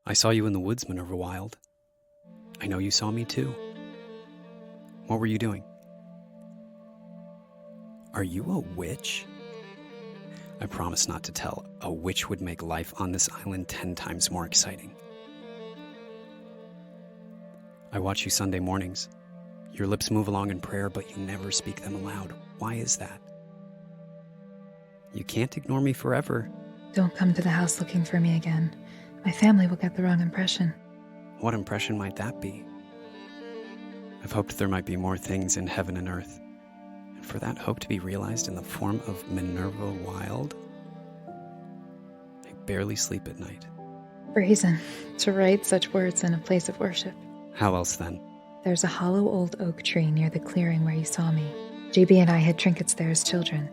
I saw you in the woods, Minerva Wild. I know you saw me too. What were you doing? Are you a witch? I promise not to tell. A witch would make life on this island 10 times more exciting. I watch you Sunday mornings. Your lips move along in prayer, but you never speak them aloud. Why is that? You can't ignore me forever. Don't come to the house looking for me again. My family will get the wrong impression. What impression might that be? I've hoped there might be more things in heaven and earth, and for that hope to be realized in the form of Minerva Wild, I barely sleep at night. Brazen to write such words in a place of worship. How else then? There's a hollow old oak tree near the clearing where you saw me. JB and I had trinkets there as children.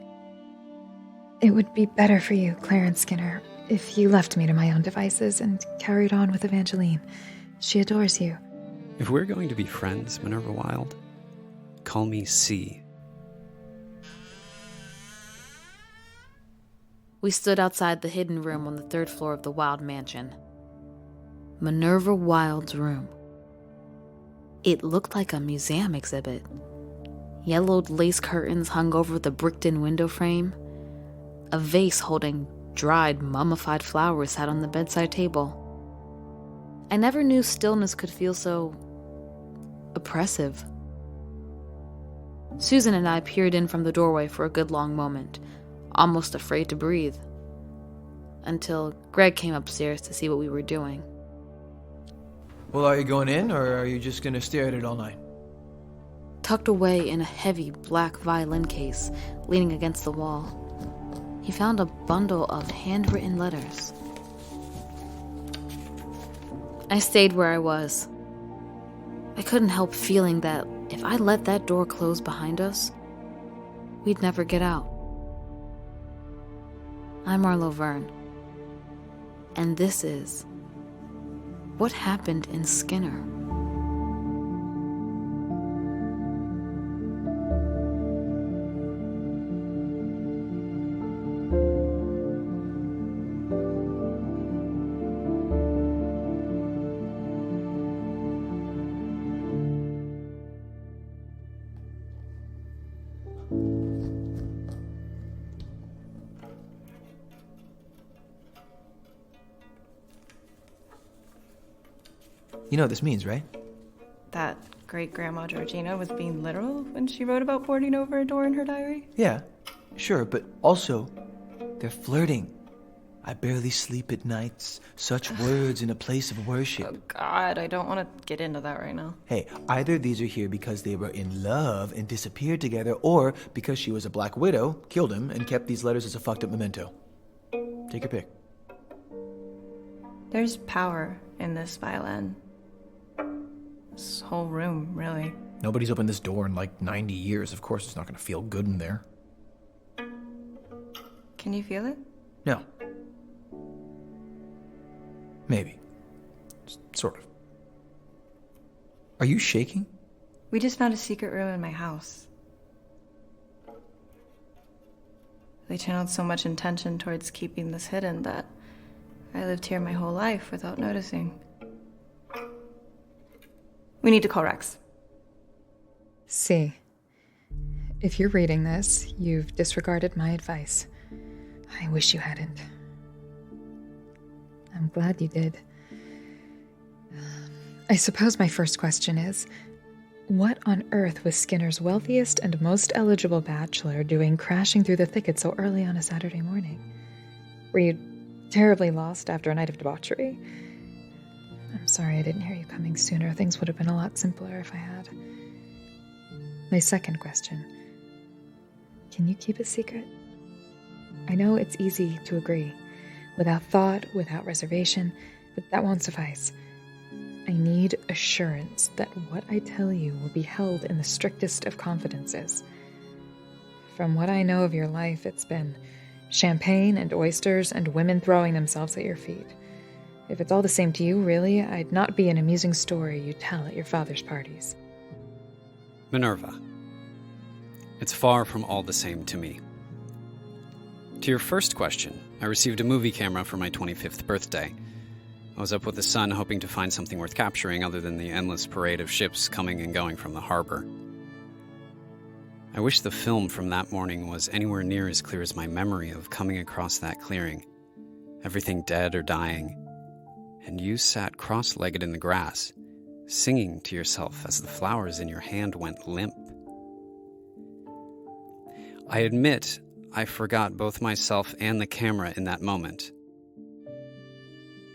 It would be better for you, Clarence Skinner, if you left me to my own devices and carried on with Evangeline. She adores you. If we're going to be friends, Minerva Wild, call me C. We stood outside the hidden room on the 3rd floor of the Wild Mansion. Minerva Wild's room. It looked like a museum exhibit. Yellowed lace curtains hung over the bricked-in window frame. A vase holding dried, mummified flowers sat on the bedside table. I never knew stillness could feel so oppressive. Susan and I peered in from the doorway for a good long moment, almost afraid to breathe, until Greg came upstairs to see what we were doing. Well, are you going in, or are you just gonna stare at it all night? Tucked away in a heavy black violin case, leaning against the wall, he found a bundle of handwritten letters. I stayed where I was. I couldn't help feeling that if I let that door close behind us, we'd never get out. I'm Marlo Verne, and this is What Happened in Skinner. You know what this means, right? That great-grandma Georgina was being literal when she wrote about boarding over a door in her diary? Yeah, sure, but also, they're flirting. I barely sleep at nights. Such words in a place of worship. Oh, God, I don't want to get into that right now. Hey, either these are here because they were in love and disappeared together, or because she was a black widow, killed him, and kept these letters as a fucked up memento. Take your pick. There's power in this violin. This whole room, really. Nobody's opened this door in like 90 years. Of course it's not going to feel good in there. Can you feel it? No. Maybe. Sort of. Are you shaking? We just found a secret room in my house. They channeled so much intention towards keeping this hidden that I lived here my whole life without noticing. We need to call Rex. See, if you're reading this, you've disregarded my advice. I wish you hadn't. I'm glad you did. I suppose my first question is, what on earth was Skinner's wealthiest and most eligible bachelor doing crashing through the thicket so early on a Saturday morning? Were you terribly lost after a night of debauchery? I'm sorry I didn't hear you coming sooner. Things would have been a lot simpler if I had. My second question. Can you keep a secret? I know it's easy to agree. Without thought, without reservation, but that won't suffice. I need assurance that what I tell you will be held in the strictest of confidences. From what I know of your life, it's been champagne and oysters and women throwing themselves at your feet. If it's all the same to you, really, I'd not be an amusing story you tell at your father's parties. Minerva, it's far from all the same to me. To your first question, I received a movie camera for my 25th birthday. I was up with the sun, hoping to find something worth capturing other than the endless parade of ships coming and going from the harbor. I wish the film from that morning was anywhere near as clear as my memory of coming across that clearing. Everything dead or dying. And you sat cross-legged in the grass, singing to yourself as the flowers in your hand went limp. I admit I forgot both myself and the camera in that moment.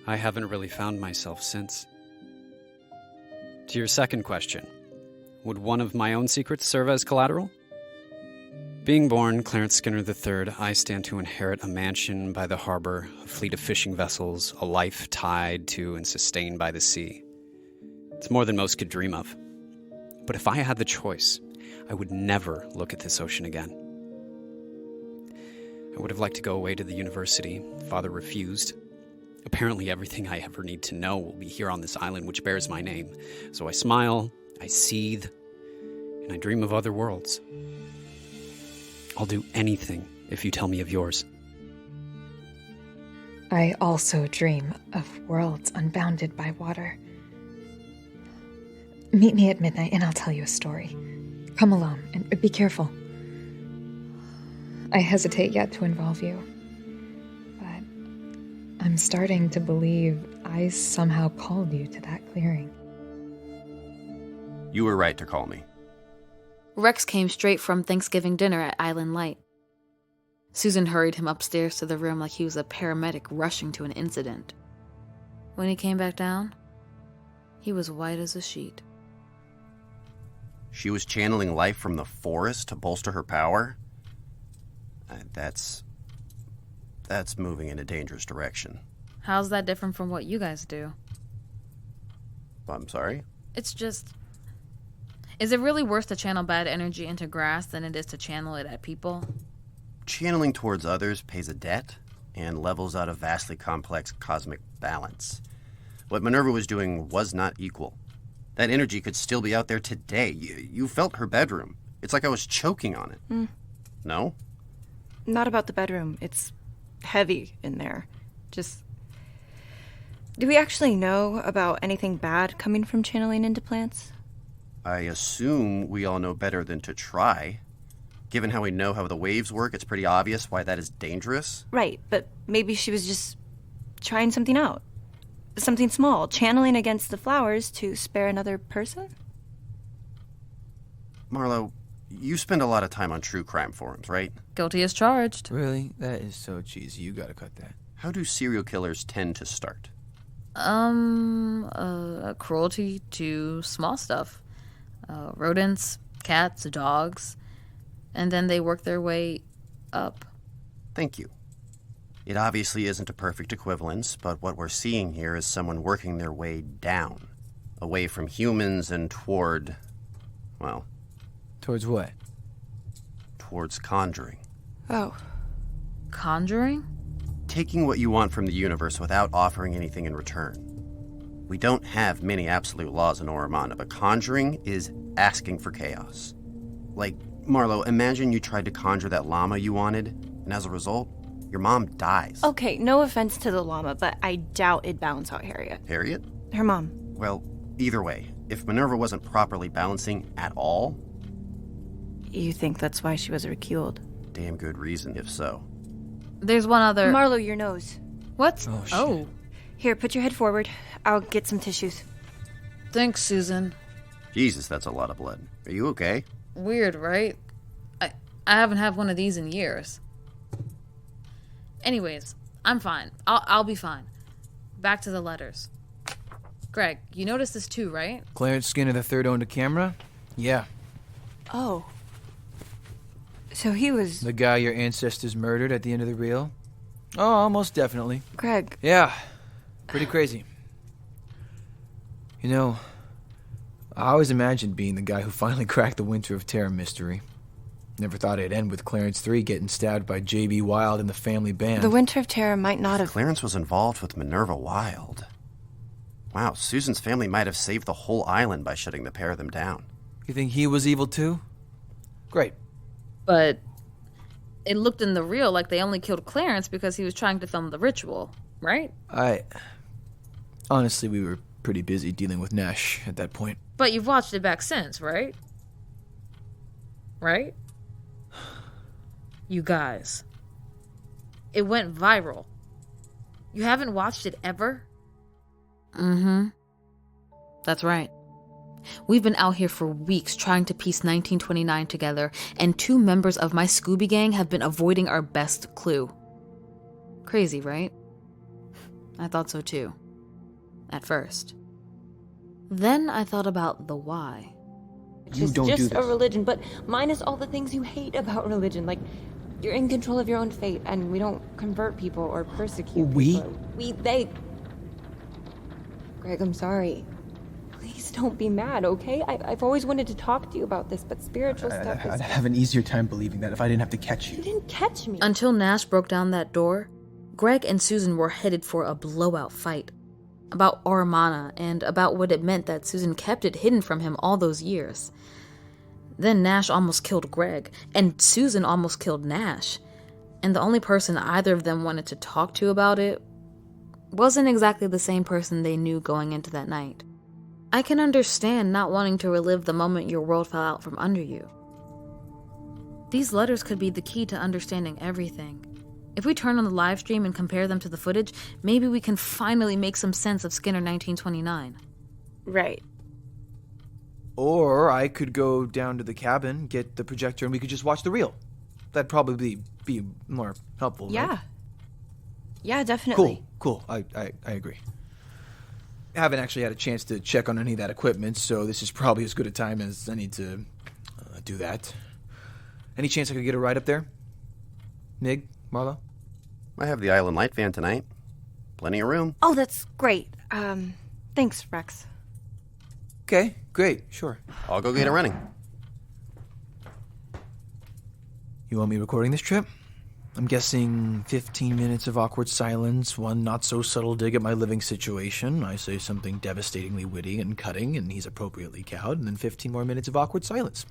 I haven't really found myself since. To your second question, would one of my own secrets serve as collateral? Being born Clarence Skinner III, I stand to inherit a mansion by the harbor, a fleet of fishing vessels, a life tied to and sustained by the sea. It's more than most could dream of. But if I had the choice, I would never look at this ocean again. I would have liked to go away to the university. Father refused. Apparently everything I ever need to know will be here on this island which bears my name. So I smile, I seethe, and I dream of other worlds. I'll do anything if you tell me of yours. I also dream of worlds unbounded by water. Meet me at midnight and I'll tell you a story. Come alone and be careful. I hesitate yet to involve you, but I'm starting to believe I somehow called you to that clearing. You were right to call me. Rex came straight from Thanksgiving dinner at Island Light. Susan hurried him upstairs to the room like he was a paramedic rushing to an incident. When he came back down, he was white as a sheet. She was channeling life from the forest to bolster her power? That's moving in a dangerous direction. How's that different from what you guys do? I'm sorry? It's just... Is it really worse to channel bad energy into grass than it is to channel it at people? Channeling towards others pays a debt and levels out a vastly complex cosmic balance. What Minerva was doing was not equal. That energy could still be out there today. You felt her bedroom. It's like I was choking on it. No? Not about the bedroom. It's heavy in there. Just... Do we actually know about anything bad coming from channeling into plants? I assume we all know better than to try. Given how we know how the waves work, it's pretty obvious why that is dangerous. Right, but maybe she was just trying something out. Something small, channeling against the flowers to spare another person? Marlo, you spend a lot of time on true crime forums, right? Guilty as charged. Really? That is so cheesy. You gotta cut that. How do serial killers tend to start? Cruelty to small stuff. Rodents, cats, dogs. And then they work their way up. Thank you. It obviously isn't a perfect equivalence, but what we're seeing here is someone working their way down, away from humans and toward, well... Towards what? Towards conjuring. Oh. Conjuring? Taking what you want from the universe without offering anything in return. We don't have many absolute laws in Oromanda, but conjuring is asking for chaos. Like, Marlo, imagine you tried to conjure that llama you wanted, and as a result, your mom dies. Okay, no offense to the llama, but I doubt it'd balance out Harriet. Harriet? Her mom. Well, either way, if Minerva wasn't properly balancing at all... You think that's why she was recalled? Damn good reason, if so. There's one other... Marlo, your nose. What? Oh, shit. Oh. Here, put your head forward. I'll get some tissues. Thanks, Susan. Jesus, that's a lot of blood. Are you okay? Weird, right? I haven't had one of these in years. Anyways, I'm fine. I'll be fine. Back to the letters. Greg, you noticed this too, right? Clarence Skinner III owned a camera? Yeah. Oh. So he was... The guy your ancestors murdered at the end of the reel? Oh, almost definitely. Greg. Yeah. Pretty crazy. You know, I always imagined being the guy who finally cracked the Winter of Terror mystery. Never thought it'd end with Clarence III getting stabbed by J.B. Wilde and the family band. The Winter of Terror might not have... Clarence was involved with Minerva Wilde. Wow, Susan's family might have saved the whole island by shutting the pair of them down. You think he was evil too? Great. But it looked in the reel like they only killed Clarence because he was trying to film the ritual, right? Honestly, we were pretty busy dealing with Nash at that point. But you've watched it back since, right? Right? You guys. It went viral. You haven't watched it ever? Mm-hmm. That's right. We've been out here for weeks trying to piece 1929 together, and 2 members of my Scooby Gang have been avoiding our best clue. Crazy, right? I thought so too. At first. Then I thought about the why. It's just a religion, but minus all the things you hate about religion. Like, you're in control of your own fate, and we don't convert people or persecute people. They... Greg, I'm sorry. Please don't be mad, okay? I've always wanted to talk to you about this, but spiritual stuff is... I'd have an easier time believing that if I didn't have to catch you. You didn't catch me. Until Nash broke down that door, Greg and Susan were headed for a blowout fight. About Oromana, and about what it meant that Susan kept it hidden from him all those years. Then Nash almost killed Greg, and Susan almost killed Nash. And the only person either of them wanted to talk to about it wasn't exactly the same person they knew going into that night. I can understand not wanting to relive the moment your world fell out from under you. These letters could be the key to understanding everything. If we turn on the live stream and compare them to the footage, maybe we can finally make some sense of Skinner 1929. Right. Or I could go down to the cabin, get the projector, and we could just watch the reel. That'd probably be more helpful, Yeah. right? Yeah, definitely. Cool. I agree. I haven't actually had a chance to check on any of that equipment, so this is probably as good a time as any to do that. Any chance I could get a ride up there? Nig? Marlo? I have the Island Light van tonight. Plenty of room. Oh, that's great. Thanks, Rex. Okay, great, sure. I'll go get it running. You want me recording this trip? I'm guessing 15 minutes of awkward silence, one not-so-subtle dig at my living situation. I say something devastatingly witty and cutting, and he's appropriately cowed, and then 15 more minutes of awkward silence.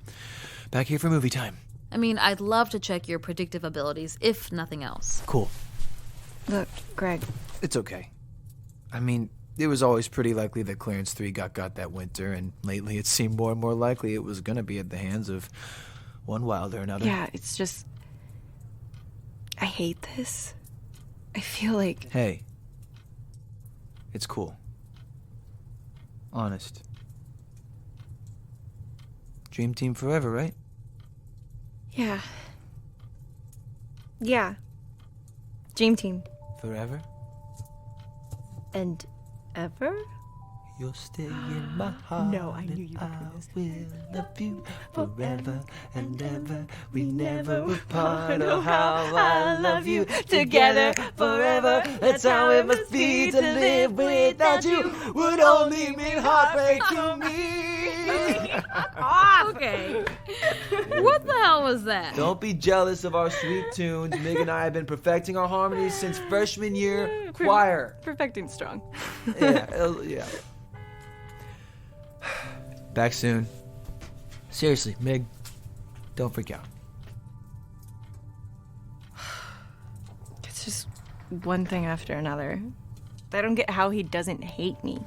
Back here for movie time. I mean, I'd love to check your predictive abilities, if nothing else. Cool. Look, Greg. It's okay. I mean, it was always pretty likely that Clarence 3 got that winter, and lately it seemed more and more likely it was going to be at the hands of one Wild or another. Yeah, it's just... I hate this. I feel like... Hey. It's cool. Honest. Dream team forever, right? Yeah. Yeah. Dream team. Forever? And ever? You'll stay in my heart. No, I knew you would do this. I will love you forever and ever. We never will part. Oh, how I love you together forever. That's how it must be to live without you. Would only mean heartbreak to me. Okay. What the hell was that? Don't be jealous of our sweet tunes. Mig and I have been perfecting our harmonies since freshman year choir. Perfecting strong. Yeah. Back soon. Seriously, Mig, don't freak out. It's just one thing after another. I don't get how he doesn't hate me.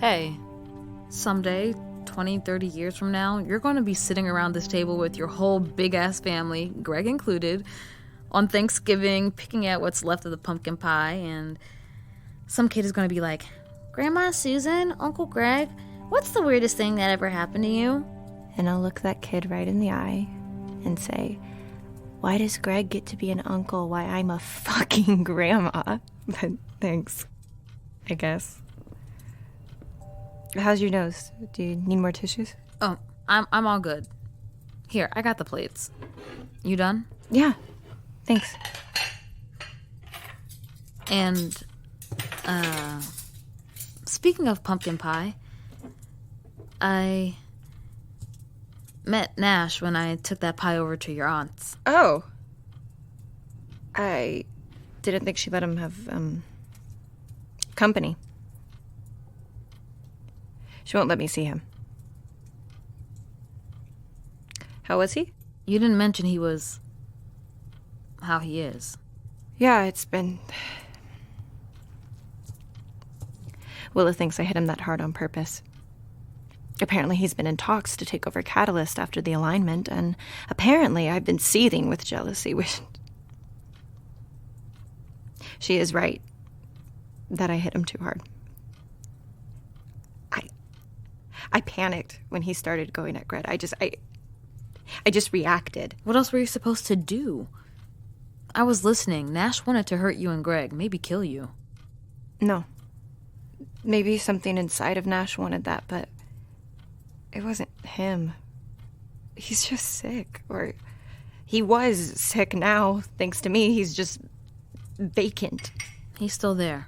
Hey, someday, 20, 30 years from now, you're going to be sitting around this table with your whole big-ass family, Greg included, on Thanksgiving, picking out what's left of the pumpkin pie, and some kid is going to be like, Grandma Susan, Uncle Greg, what's the weirdest thing that ever happened to you? And I'll look that kid right in the eye and say, why does Greg get to be an uncle while I'm a fucking grandma? But thanks, I guess. How's your nose? Do you need more tissues? Oh, I'm all good. Here, I got the plates. You done? Yeah, thanks. And, speaking of pumpkin pie, I met Nash when I took that pie over to your aunt's. Oh. I didn't think she let him have, company. She won't let me see him. How was he? You didn't mention he was how he is. Yeah, it's been Willa thinks I hit him that hard on purpose. Apparently he's been in talks to take over Catalyst after the alignment, and apparently I've been seething with jealousy, which... She is right that I hit him too hard. I panicked when he started going at Gred. I just reacted. What else were you supposed to do? I was listening. Nash wanted to hurt you and Greg, maybe kill you. No. Maybe something inside of Nash wanted that, but it wasn't him. He's just sick. Or he was sick now, thanks to me. He's just vacant. He's still there.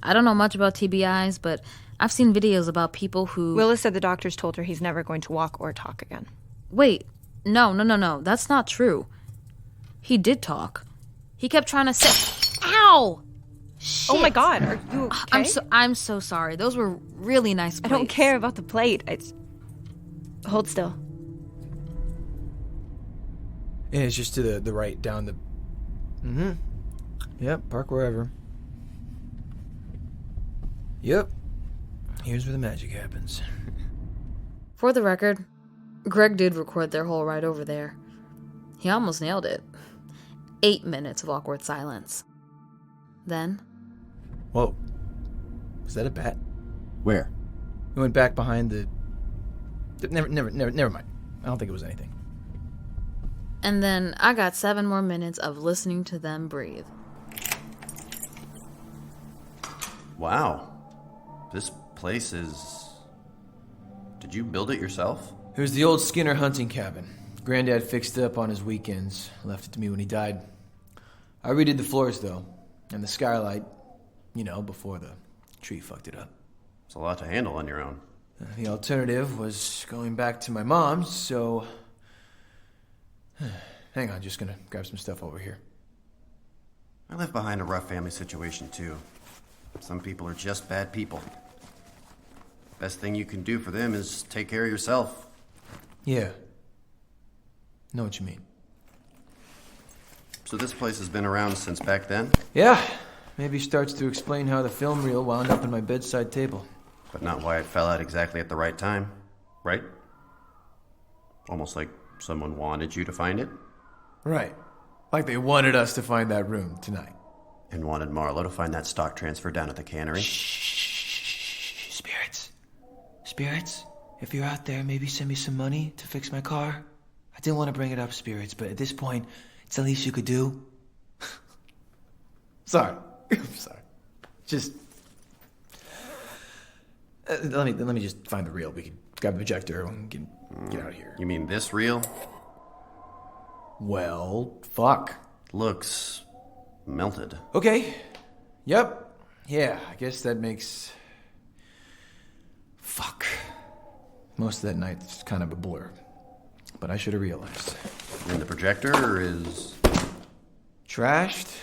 I don't know much about TBIs, but I've seen videos about people who... Willa said the doctors told her he's never going to walk or talk again. Wait. No. That's not true. He did talk. He kept trying to say... Ow! Shit. Oh my God, are you okay? I'm so sorry. Those were really nice plates. I don't care about the plate. Hold still. And it's just to the right, down the... Mm-hmm. Yep, park wherever. Yep. Here's where the magic happens. For the record, Greg did record their whole ride over there. He almost nailed it. 8 minutes of awkward silence. Then... Whoa. Was that a bat? Where? We went back behind the... Never mind. I don't think it was anything. And then I got 7 more minutes of listening to them breathe. Wow. This place is... Did you build it yourself? It was the old Skinner hunting cabin. Granddad fixed it up on his weekends. Left it to me when he died. I redid the floors, though. And the skylight, before the tree fucked it up. It's a lot to handle on your own. The alternative was going back to my mom's, so... Hang on, just gonna grab some stuff over here. I left behind a rough family situation, too. Some people are just bad people. Best thing you can do for them is take care of yourself. Yeah. Know what you mean. So this place has been around since back then? Yeah. Maybe starts to explain how the film reel wound up in my bedside table. But not why it fell out exactly at the right time, right? Almost like someone wanted you to find it? Right. Like they wanted us to find that room tonight. And wanted Marlo to find that stock transfer down at the cannery? Shh. Spirits, if you're out there, maybe send me some money to fix my car. I didn't want to bring it up, Spirits, but at this point, it's the least you could do. Sorry. I'm sorry. Just... let me just find the reel. We can grab a projector and get out of here. You mean this reel? Well, fuck. Looks... melted. Okay. Yep. Yeah, I guess that makes... Fuck. Most of that night's kind of a blur. But I should have realized. And the projector is... trashed?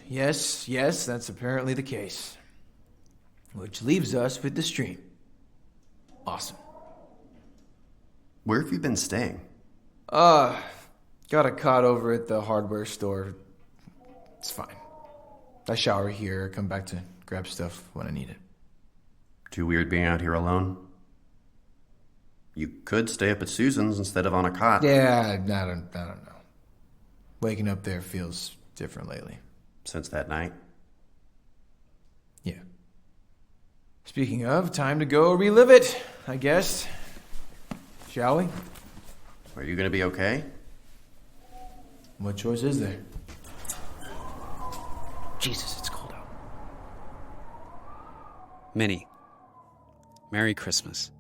Yes, that's apparently the case. Which leaves us with the stream. Awesome. Where have you been staying? Got a cot over at the hardware store. It's fine. I shower here, come back to grab stuff when I need it. Too weird being out here alone? You could stay up at Susan's instead of on a cot. Yeah, I don't know. Waking up there feels different lately. Since that night? Yeah. Speaking of, time to go relive it, I guess. Shall we? Are you gonna be okay? What choice is there? Jesus, it's cold out. Minnie, Merry Christmas.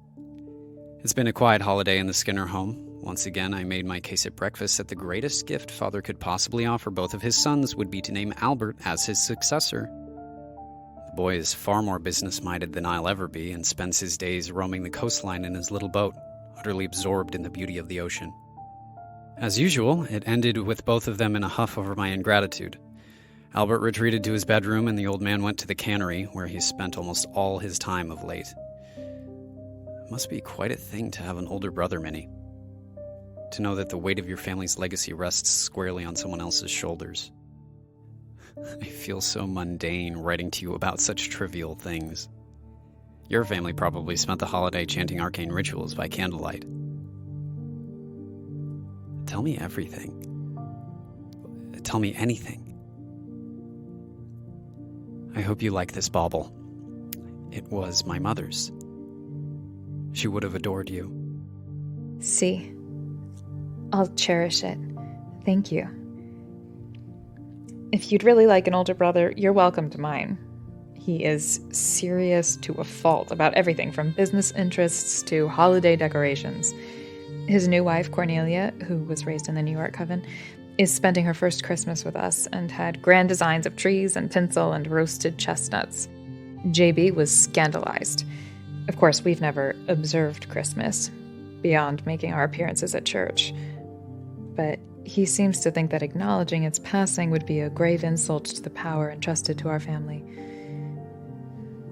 It's been a quiet holiday in the Skinner home. Once again, I made my case at breakfast that the greatest gift Father could possibly offer both of his sons would be to name Albert as his successor. The boy is far more business-minded than I'll ever be and spends his days roaming the coastline in his little boat, utterly absorbed in the beauty of the ocean. As usual, it ended with both of them in a huff over my ingratitude. Albert retreated to his bedroom and the old man went to the cannery, where he's spent almost all his time of late. It must be quite a thing to have an older brother, Minnie. To know that the weight of your family's legacy rests squarely on someone else's shoulders. I feel so mundane writing to you about such trivial things. Your family probably spent the holiday chanting arcane rituals by candlelight. Tell me everything. Tell me anything. I hope you like this bauble. It was my mother's. She would have adored you. See, I'll cherish it. Thank you. If you'd really like an older brother, you're welcome to mine. He is serious to a fault about everything from business interests to holiday decorations. His new wife, Cornelia, who was raised in the New York Coven, is spending her first Christmas with us and had grand designs of trees and tinsel and roasted chestnuts. JB was scandalized. Of course, we've never observed Christmas, beyond making our appearances at church. But he seems to think that acknowledging its passing would be a grave insult to the power entrusted to our family.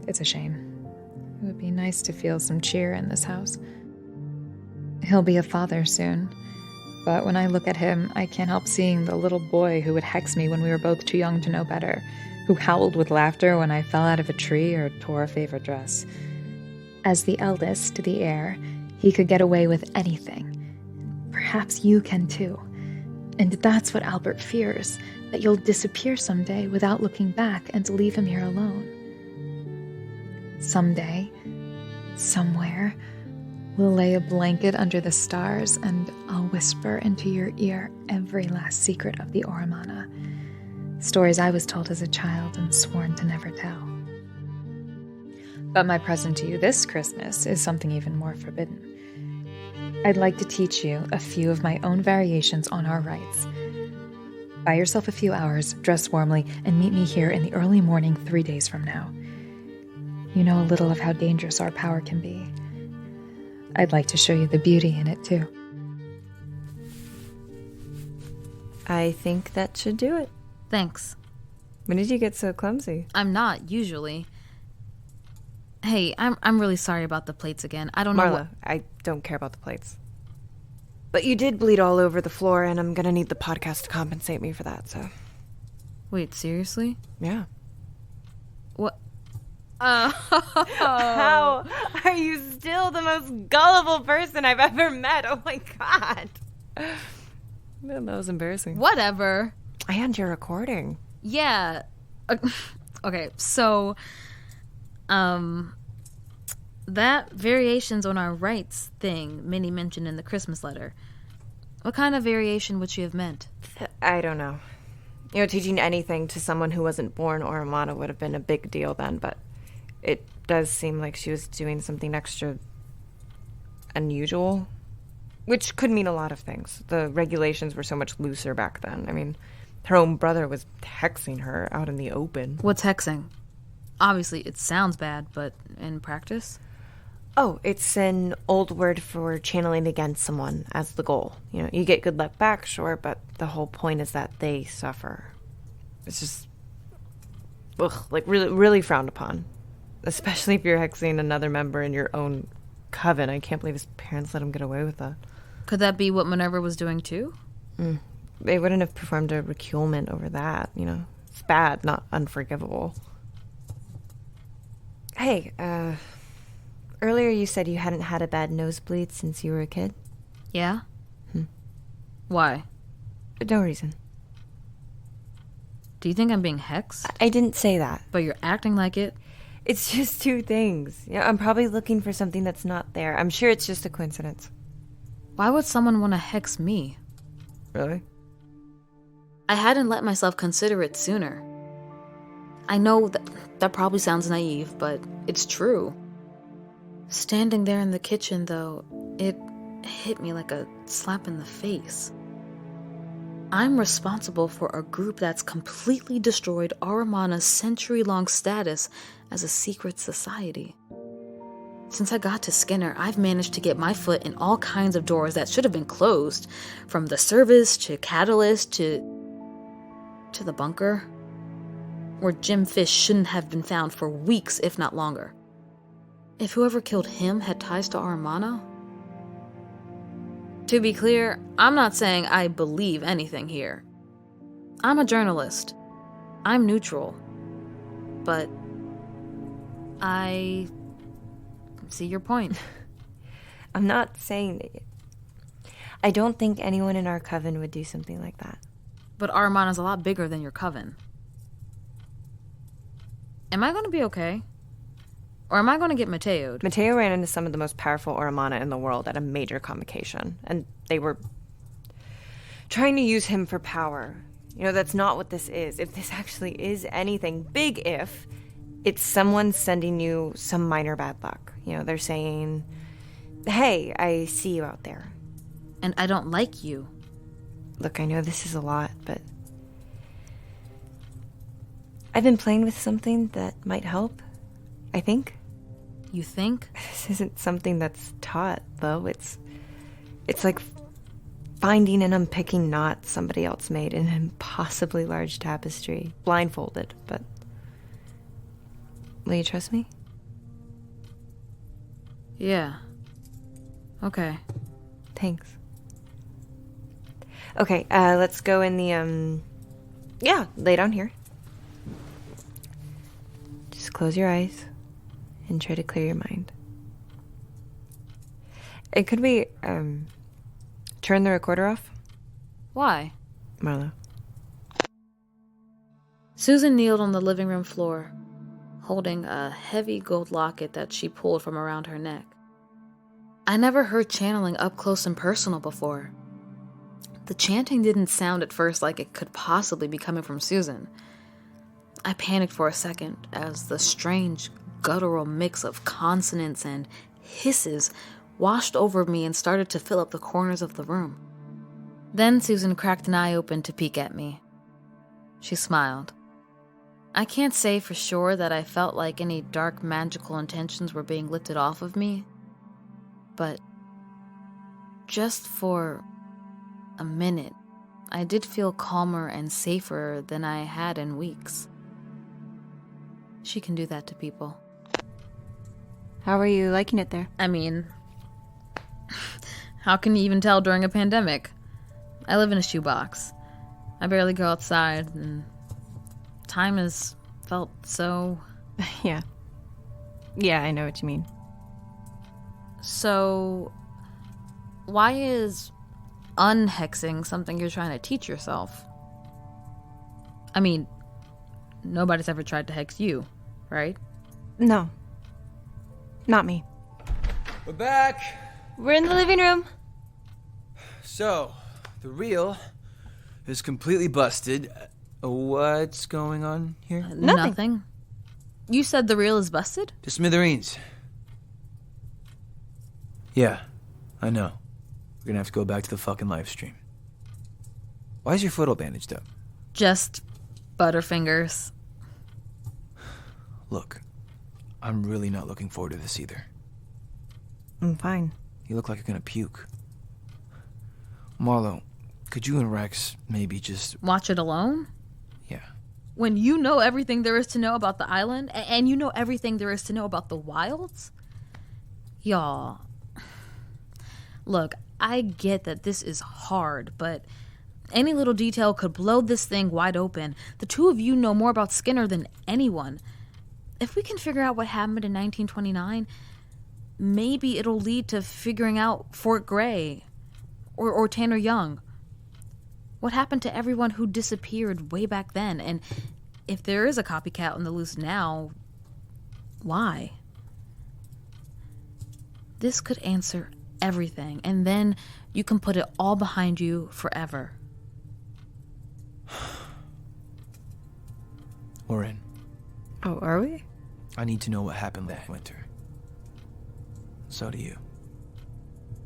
It's a shame. It would be nice to feel some cheer in this house. He'll be a father soon, but when I look at him, I can't help seeing the little boy who would hex me when we were both too young to know better, who howled with laughter when I fell out of a tree or tore a favorite dress. As the eldest, the heir, he could get away with anything. Perhaps you can too. And that's what Albert fears, that you'll disappear someday without looking back and leave him here alone. Someday, somewhere, we'll lay a blanket under the stars and I'll whisper into your ear every last secret of the Oromana. Stories I was told as a child and sworn to never tell. But my present to you this Christmas is something even more forbidden. I'd like to teach you a few of my own variations on our rites. Buy yourself a few hours, dress warmly, and meet me here in the early morning 3 days from now. You know a little of how dangerous our power can be. I'd like to show you the beauty in it, too. I think that should do it. Thanks. When did you get so clumsy? I'm not, usually. Hey, I'm really sorry about the plates again. I don't know Marla, I don't care about the plates. But you did bleed all over the floor, and I'm gonna need the podcast to compensate me for that, so... Wait, seriously? Yeah. What? How are you still the most gullible person I've ever met? Oh my god. That was embarrassing. Whatever. And you're recording. Yeah. Okay, so... that variations on our rights thing Minnie mentioned in the Christmas letter. What kind of variation would she have meant? I don't know. You know, teaching anything to someone who wasn't born Oromana would have been a big deal then, but it does seem like she was doing something extra unusual, which could mean a lot of things. The regulations were so much looser back then. I mean, her own brother was hexing her out in the open. What's hexing? Obviously, it sounds bad, but in practice? Oh, it's an old word for channeling against someone as the goal. You know, you get good luck back, sure, but the whole point is that they suffer. It's just, like really, really frowned upon. Especially if you're hexing another member in your own coven. I can't believe his parents let him get away with that. Could that be what Minerva was doing too? They wouldn't have performed a reculement over that, you know. It's bad, not unforgivable. Hey, earlier you said you hadn't had a bad nosebleed since you were a kid? Yeah? Why? No reason. Do you think I'm being hexed? I didn't say that. But you're acting like it. It's just two things. Yeah, I'm probably looking for something that's not there. I'm sure it's just a coincidence. Why would someone want to hex me? Really? I hadn't let myself consider it sooner. I know that probably sounds naive, but it's true. Standing there in the kitchen, though, it hit me like a slap in the face. I'm responsible for a group that's completely destroyed Oromana's century-long status as a secret society. Since I got to Skinner, I've managed to get my foot in all kinds of doors that should have been closed, from the service to Catalyst to the bunker, where Jim Fish shouldn't have been found for weeks, if not longer. If whoever killed him had ties to Oromana... To be clear, I'm not saying I believe anything here. I'm a journalist. I'm neutral. But I see your point. I'm not saying that. I don't think anyone in our coven would do something like that. But Aramana is a lot bigger than your coven. Am I going to be okay? Or am I going to get Mateo'd? Mateo ran into some of the most powerful Aramana in the world at a major convocation, and they were trying to use him for power. You know, that's not what this is. If this actually is anything, big if, it's someone sending you some minor bad luck. You know, they're saying, hey, I see you out there. And I don't like you. Look, I know this is a lot, but I've been playing with something that might help, I think. You think? This isn't something that's taught, though. It's like finding and unpicking knots somebody else made in an impossibly large tapestry, blindfolded, but will you trust me? Yeah. Okay. Thanks. Okay, let's go in the, yeah, lay down here. Just close your eyes and try to clear your mind. And could we, turn the recorder off? Why? Marlo. Susan kneeled on the living room floor, holding a heavy gold locket that she pulled from around her neck. I never heard channeling up close and personal before. The chanting didn't sound at first like it could possibly be coming from Susan. I panicked for a second as the strange, guttural mix of consonants and hisses washed over me and started to fill up the corners of the room. Then Susan cracked an eye open to peek at me. She smiled. I can't say for sure that I felt like any dark magical intentions were being lifted off of me, but just for a minute, I did feel calmer and safer than I had in weeks. She can do that to people. How are you liking it there? I mean, how can you even tell during a pandemic? I live in a shoebox. I barely go outside, and time has felt so... Yeah. Yeah, I know what you mean. So, why is unhexing something you're trying to teach yourself? I mean, nobody's ever tried to hex you, right? No. Not me. We're back! We're in the living room. So, the reel is completely busted. What's going on here? Nothing. You said the reel is busted? To smithereens. Yeah, I know. We're gonna have to go back to the fucking live stream. Why is your foot all bandaged up? Just butterfingers. Look, I'm really not looking forward to this either. I'm fine. You look like you're gonna puke. Marlo, could you and Rex maybe just... Watch it alone? Yeah. When you know everything there is to know about the island, and you know everything there is to know about the wilds? Y'all. Look, I get that this is hard, but any little detail could blow this thing wide open. The two of you know more about Skinner than anyone. If we can figure out what happened in 1929, maybe it'll lead to figuring out Fort Gray or Tanner Young. What happened to everyone who disappeared way back then? And if there is a copycat on the loose now, why? This could answer everything, and then you can put it all behind you forever. We're in. Oh, are we? I need to know what happened last winter. So do you.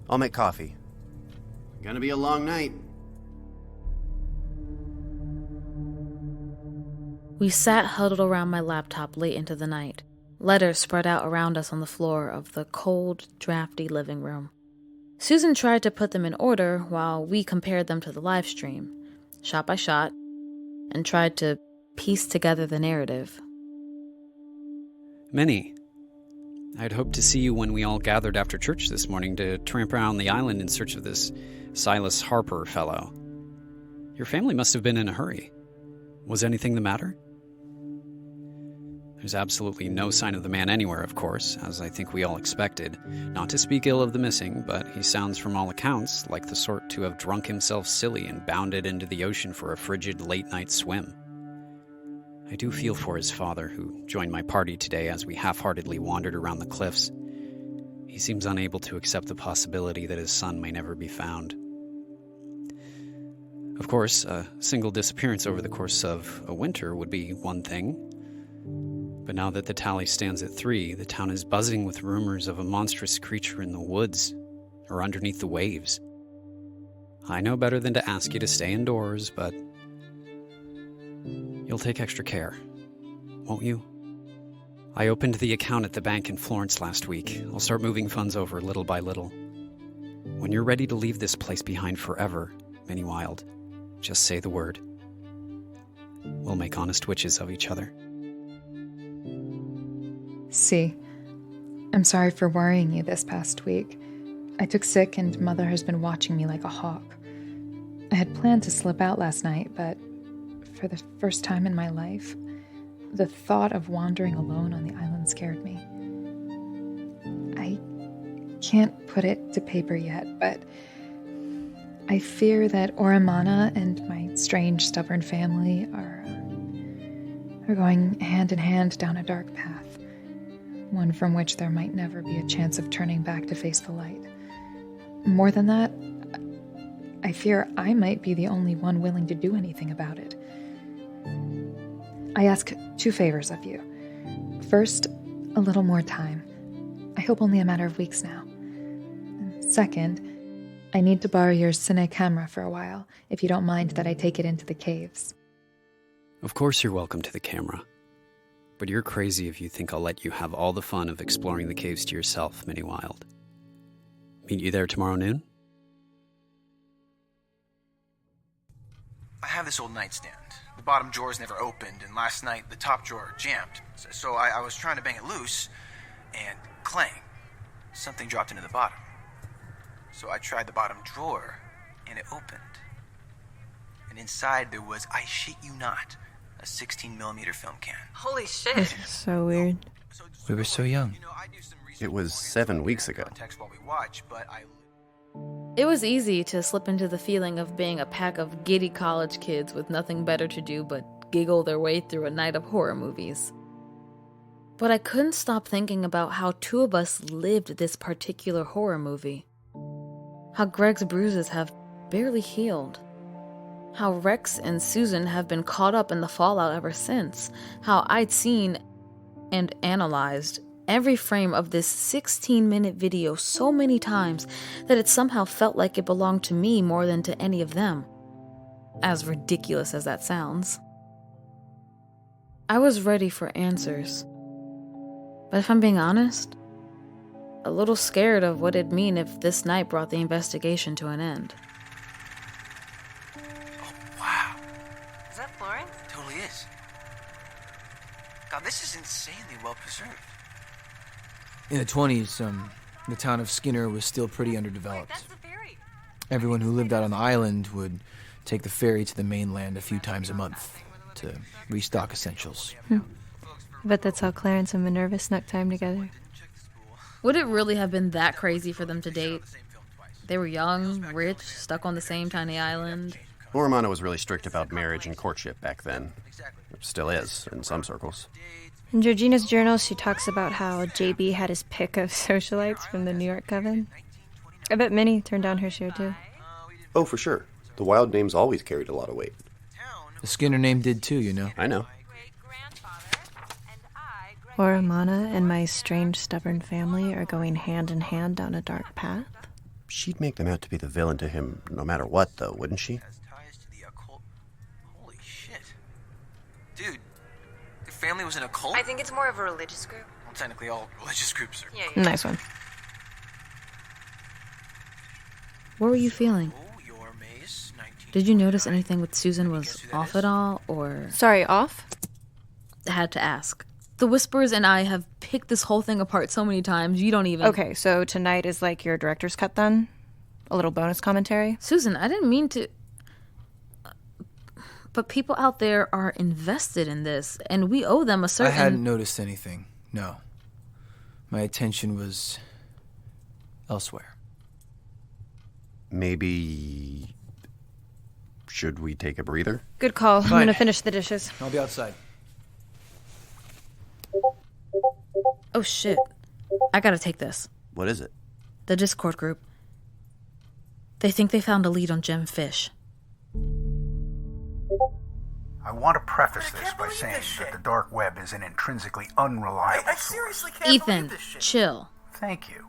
I'll make coffee. Gonna be a long night. We sat huddled around my laptop late into the night, letters spread out around us on the floor of the cold, drafty living room. Susan tried to put them in order while we compared them to the live stream, shot by shot, and tried to piece together the narrative. Minnie, I'd hoped to see you when we all gathered after church this morning to tramp around the island in search of this Silas Harper fellow. Your family must have been in a hurry. Was anything the matter? There's absolutely no sign of the man anywhere, of course, as I think we all expected. Not to speak ill of the missing, but he sounds from all accounts like the sort to have drunk himself silly and bounded into the ocean for a frigid late-night swim. I do feel for his father, who joined my party today as we half-heartedly wandered around the cliffs. He seems unable to accept the possibility that his son may never be found. Of course, a single disappearance over the course of a winter would be one thing. But now that the tally stands at 3, the town is buzzing with rumors of a monstrous creature in the woods or underneath the waves. I know better than to ask you to stay indoors, but you'll take extra care, won't you? I opened the account at the bank in Florence last week. I'll start moving funds over little by little. When you're ready to leave this place behind forever, Minnie Wild, just say the word. We'll make honest witches of each other. See, I'm sorry for worrying you this past week. I took sick and Mother has been watching me like a hawk. I had planned to slip out last night, but for the first time in my life, the thought of wandering alone on the island scared me. I can't put it to paper yet, but I fear that Oramana and my strange, stubborn family are going hand in hand down a dark path. One from which there might never be a chance of turning back to face the light. More than that, I fear I might be the only one willing to do anything about it. I ask 2 favors of you. First, a little more time. I hope only a matter of weeks now. And second, I need to borrow your cine camera for a while, if you don't mind that I take it into the caves. Of course you're welcome to the camera. But you're crazy if you think I'll let you have all the fun of exploring the caves to yourself, Minnie Wild. Meet you there tomorrow noon? I have this old nightstand. The bottom drawer's never opened, and last night the top drawer jammed. So I was trying to bang it loose, and clang. Something dropped into the bottom. So I tried the bottom drawer, and it opened. And inside there was, I shit you not, a 16mm film can. Holy shit. This is so weird. We were so young. It was 7 weeks ago. It was easy to slip into the feeling of being a pack of giddy college kids with nothing better to do but giggle their way through a night of horror movies. But I couldn't stop thinking about how 2 of us lived this particular horror movie. How Greg's bruises have barely healed. How Rex and Susan have been caught up in the fallout ever since. How I'd seen and analyzed every frame of this 16-minute video so many times that it somehow felt like it belonged to me more than to any of them. As ridiculous as that sounds. I was ready for answers. But if I'm being honest, a little scared of what it'd mean if this night brought the investigation to an end. God, this is insanely well preserved. In the 20s, the town of Skinner was still pretty underdeveloped. That's the ferry. Everyone who lived out on the island would take the ferry to the mainland a few times a month to restock essentials. I bet that's how Clarence and Minerva snuck time together. Would it really have been that crazy for them to date? They were young, rich, stuck on the same tiny island. Oramana was really strict about marriage and courtship back then. It still is, in some circles. In Georgina's journal, she talks about how JB had his pick of socialites from the New York Coven. I bet Minnie turned down her share, too. Oh, for sure. The Wild names always carried a lot of weight. The Skinner name did too, you know. I know. Oramana and my strange, stubborn family are going hand in hand down a dark path. She'd make them out to be the villain to him no matter what, though, wouldn't she? Holy shit. Dude, your family was in a cult? I think it's more of a religious group. Well, technically all religious groups are. Yeah. Nice one. What were you feeling? Did you notice anything with Susan was off at all, or... Sorry, off? I had to ask. The Whisperers and I have picked this whole thing apart so many times, you don't even... Okay, so tonight is like your director's cut then? A little bonus commentary? Susan, I didn't mean to... But people out there are invested in this, and we owe them a certain... I hadn't noticed anything, no. My attention was elsewhere. Maybe... should we take a breather? Good call. Fine. I'm gonna finish the dishes. I'll be outside. Oh, shit. I gotta take this. What is it? The Discord group. They think they found a lead on Gem Fish. I want to preface this by saying that the dark web is an intrinsically unreliable I source. seriously can't Ethan, believe this shit. chill. Thank you.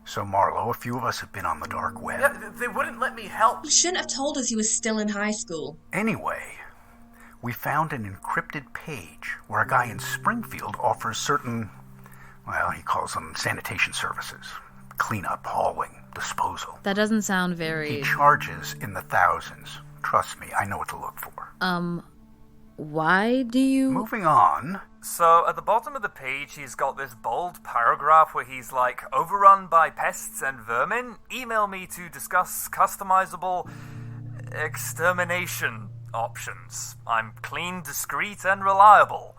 So, Marlo, a few of us have been on the dark web. Yeah, they wouldn't let me help. You shouldn't have told us you were still in high school. Anyway, we found an encrypted page where a guy in Springfield offers certain, well, he calls them sanitation services. Cleanup, hauling, disposal. That doesn't sound very... He charges in the thousands. Trust me, I know what to look for. Why do you... Moving on. So, at the bottom of the page, he's got this bold paragraph where he's like, overrun by pests and vermin? Email me to discuss customizable extermination options. I'm clean, discreet, and reliable.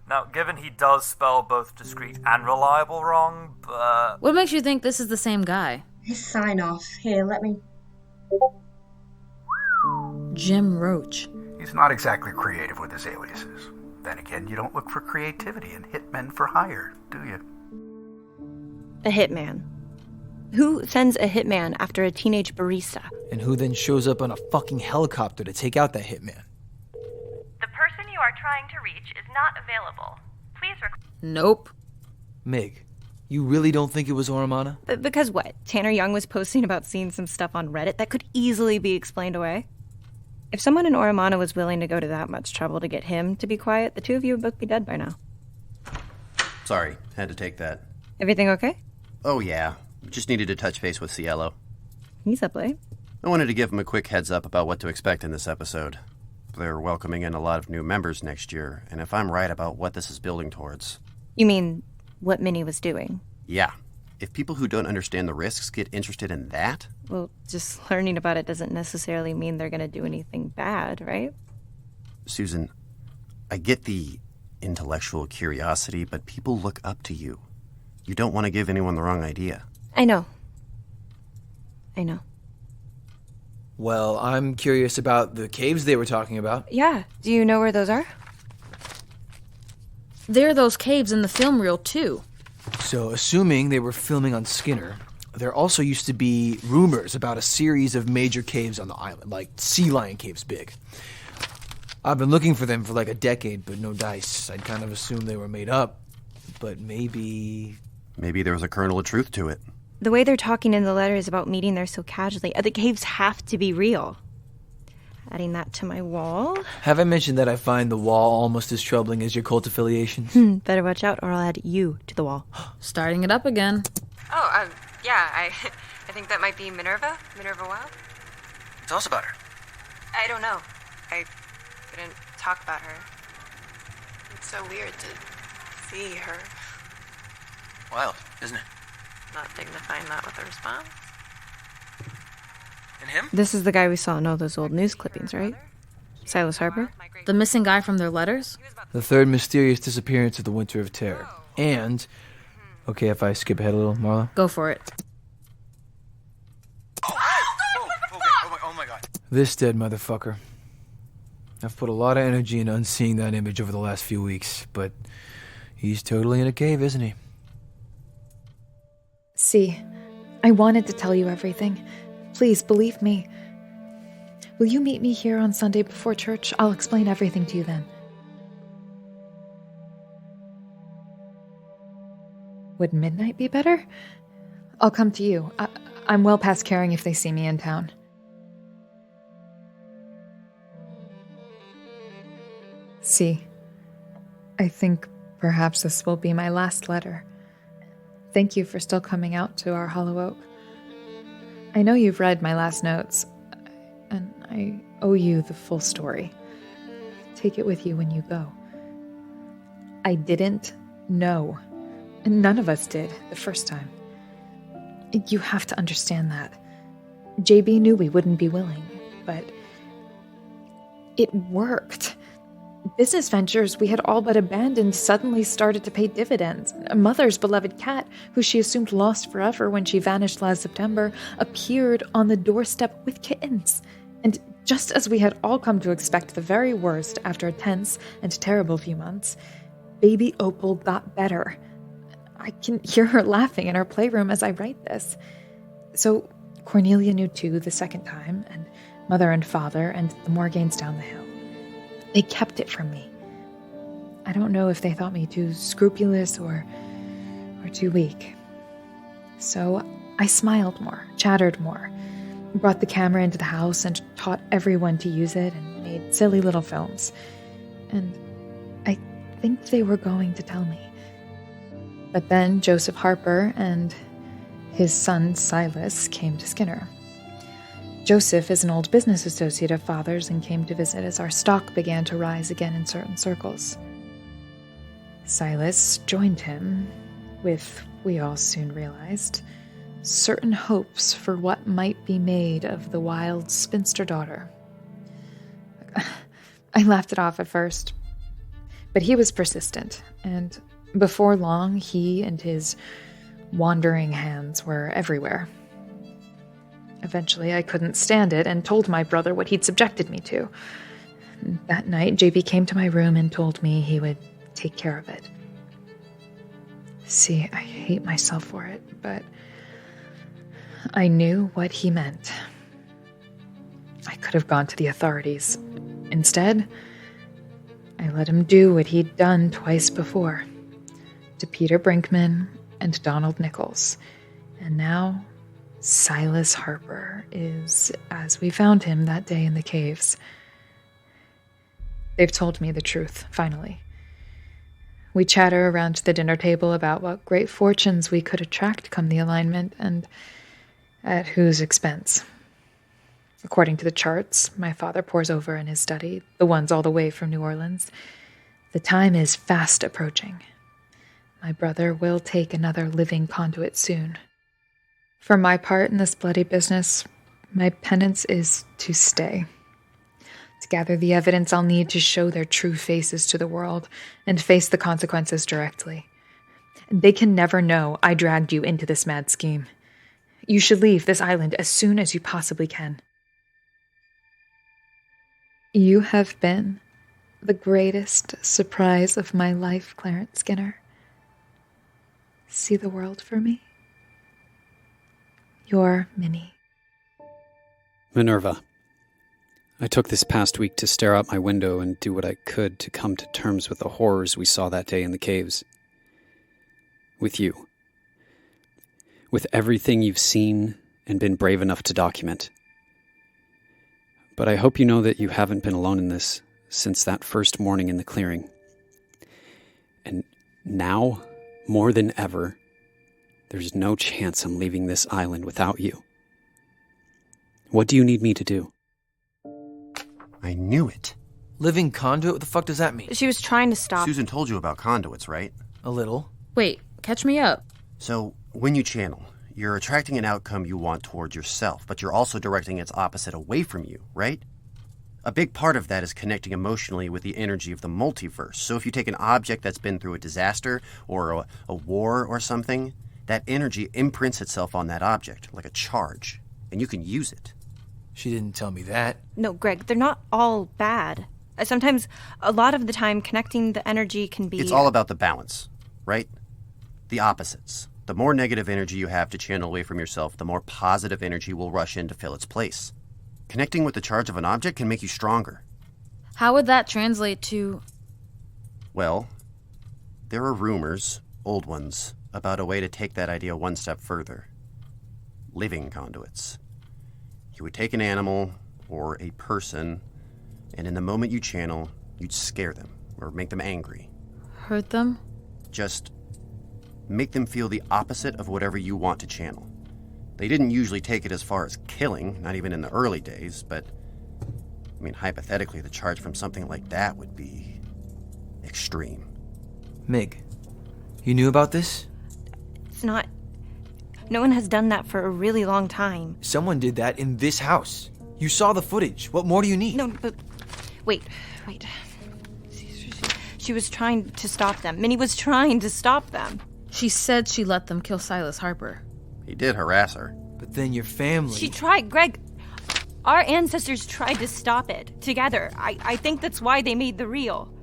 Now, given he does spell both discreet and reliable wrong, but... What makes you think this is the same guy? His sign off. Here, let me... Jim Roach. He's not exactly creative with his aliases. Then again, you don't look for creativity in hitmen for hire, do you? A hitman. Who sends a hitman after a teenage barista? And who then shows up on a fucking helicopter to take out that hitman? The person you are trying to reach is not available. Please Nope. Mig, you really don't think it was Oromana? Because what? Tanner Young was posting about seeing some stuff on Reddit that could easily be explained away? If someone in Oromana was willing to go to that much trouble to get him to be quiet, the two of you would both be dead by now. Sorry, had to take that. Everything okay? Oh yeah, just needed to touch base with Cielo. He's up late. I wanted to give him a quick heads up about what to expect in this episode. They're welcoming in a lot of new members next year, and if I'm right about what this is building towards... You mean what Minnie was doing? Yeah. If people who don't understand the risks get interested in that... Well, just learning about it doesn't necessarily mean they're going to do anything bad, right? Susan, I get the intellectual curiosity, but people look up to you. You don't want to give anyone the wrong idea. I know. Well, I'm curious about the caves they were talking about. Yeah. Do you know where those are? There are those caves in the film reel, too. So, assuming they were filming on Skinner, there also used to be rumors about a series of major caves on the island, like sea lion caves big. I've been looking for them for like a decade, but no dice. I'd kind of assumed they were made up, but maybe... Maybe there was a kernel of truth to it. The way they're talking in the letters about meeting there so casually, the caves have to be real. Adding that to my wall. Have I mentioned that I find the wall almost as troubling as your cult affiliations? Better watch out or I'll add you to the wall. Starting it up again. Oh, yeah, I think that might be Minerva Wild. Tell us about her. I don't know. I couldn't talk about her. It's so weird to see her. Wild, isn't it? Not dignifying that with a response. And him? This is the guy we saw in all those old news clippings, right? Silas Harper? The missing guy from their letters? The third mysterious disappearance of the Winter of Terror. And... Okay, if I skip ahead a little, Marla? Go for it. Oh my god. This dead motherfucker. I've put a lot of energy into unseeing that image over the last few weeks, but he's totally in a cave, isn't he? See, I wanted to tell you everything. Please, believe me. Will you meet me here on Sunday before church? I'll explain everything to you then. Would midnight be better? I'll come to you. I'm well past caring if they see me in town. See, I think perhaps this will be my last letter. Thank you for still coming out to our Hollow Oak. I know you've read my last notes, and I owe you the full story. Take it with you when you go. I didn't know. None of us did the first time. You have to understand that. JB knew we wouldn't be willing, but It worked. Business ventures we had all but abandoned suddenly started to pay dividends. Mother's beloved cat, who she assumed lost forever when she vanished last September, appeared on the doorstep with kittens. And just as we had all come to expect the very worst after a tense and terrible few months, baby Opal got better. I can hear her laughing in our playroom as I write this. So Cornelia knew too the second time, and Mother and Father and the Morganes down the hill. They kept it from me. I don't know if they thought me too scrupulous or too weak. So I smiled more, chattered more, brought the camera into the house and taught everyone to use it and made silly little films. And I think they were going to tell me. But then Joseph Harper and his son Silas came to Skinner. Joseph is an old business associate of Father's and came to visit as our stock began to rise again in certain circles. Silas joined him with, we all soon realized, certain hopes for what might be made of the wild spinster daughter. I laughed it off at first, but he was persistent, and before long he and his wandering hands were everywhere. Eventually, I couldn't stand it and told my brother what he'd subjected me to. That night, JB came to my room and told me he would take care of it. See, I hate myself for it, but I knew what he meant. I could have gone to the authorities. Instead, I let him do what he'd done twice before, to Peter Brinkman and Donald Nichols. And now Silas Harper is as we found him that day in the caves. They've told me the truth, finally. We chatter around the dinner table about what great fortunes we could attract come the alignment, and at whose expense. According to the charts my father pores over in his study, the ones all the way from New Orleans, the time is fast approaching. My brother will take another living conduit soon. For my part in this bloody business, my penance is to stay. To gather the evidence I'll need to show their true faces to the world and face the consequences directly. They can never know I dragged you into this mad scheme. You should leave this island as soon as you possibly can. You have been the greatest surprise of my life, Clarence Skinner. See the world for me. Your Minnie. Minerva, I took this past week to stare out my window and do what I could to come to terms with the horrors we saw that day in the caves. With you. With everything you've seen and been brave enough to document. But I hope you know that you haven't been alone in this since that first morning in the clearing. And now, more than ever, there's no chance I'm leaving this island without you. What do you need me to do? I knew it. Living conduit? What the fuck does that mean? She was trying to stop. Susan told you about conduits, right? A little. Wait, catch me up. So, when you channel, you're attracting an outcome you want towards yourself, but you're also directing its opposite away from you, right? A big part of that is connecting emotionally with the energy of the multiverse. So if you take an object that's been through a disaster or a war or something, that energy imprints itself on that object, like a charge, and you can use it. She didn't tell me that. No, Greg, they're not all bad. Sometimes, a lot of the time, connecting the energy can be... It's all about the balance, right? The opposites. The more negative energy you have to channel away from yourself, the more positive energy will rush in to fill its place. Connecting with the charge of an object can make you stronger. How would that translate to... Well, there are rumors, old ones, about a way to take that idea one step further. Living conduits. You would take an animal or a person, and in the moment you channel, you'd scare them or make them angry. Hurt them? Just make them feel the opposite of whatever you want to channel. They didn't usually take it as far as killing, not even in the early days, but, I mean, hypothetically, the charge from something like that would be extreme. Mig, you knew about this? It's not... No one has done that for a really long time. Someone did that in this house. You saw the footage. What more do you need? No, but Wait. She was trying to stop them. Minnie was trying to stop them. She said she let them kill Silas Harper. He did harass her. But then your family... She tried, Greg. Our ancestors tried to stop it, together. I think that's why they made the reel.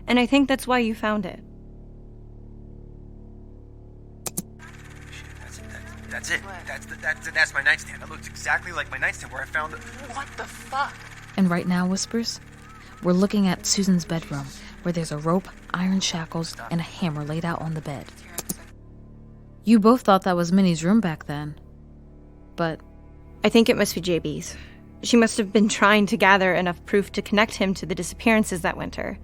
And I think that's why you found it. That's it. That's my nightstand. That looks exactly like my nightstand where I found it. What the fuck? And right now, Whispers, we're looking at Susan's bedroom, where there's a rope, iron shackles, and a hammer laid out on the bed. You both thought that was Minnie's room back then, but... I think it must be JB's. She must have been trying to gather enough proof to connect him to the disappearances that winter.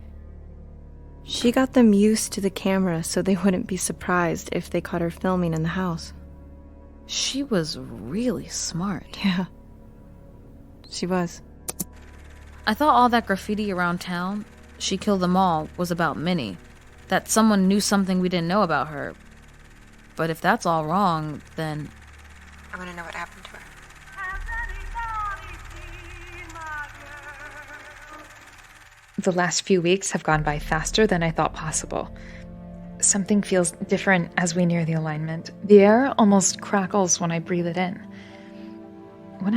She got them used to the camera so they wouldn't be surprised if they caught her filming in the house. She was really smart. Yeah. She was. I thought all that graffiti around town, she killed them all, was about Minnie. That someone knew something we didn't know about her. But if that's all wrong, then... I want to know what happened to her. The last few weeks have gone by faster than I thought possible. Something feels different as we near the alignment. The air almost crackles when I breathe it in. When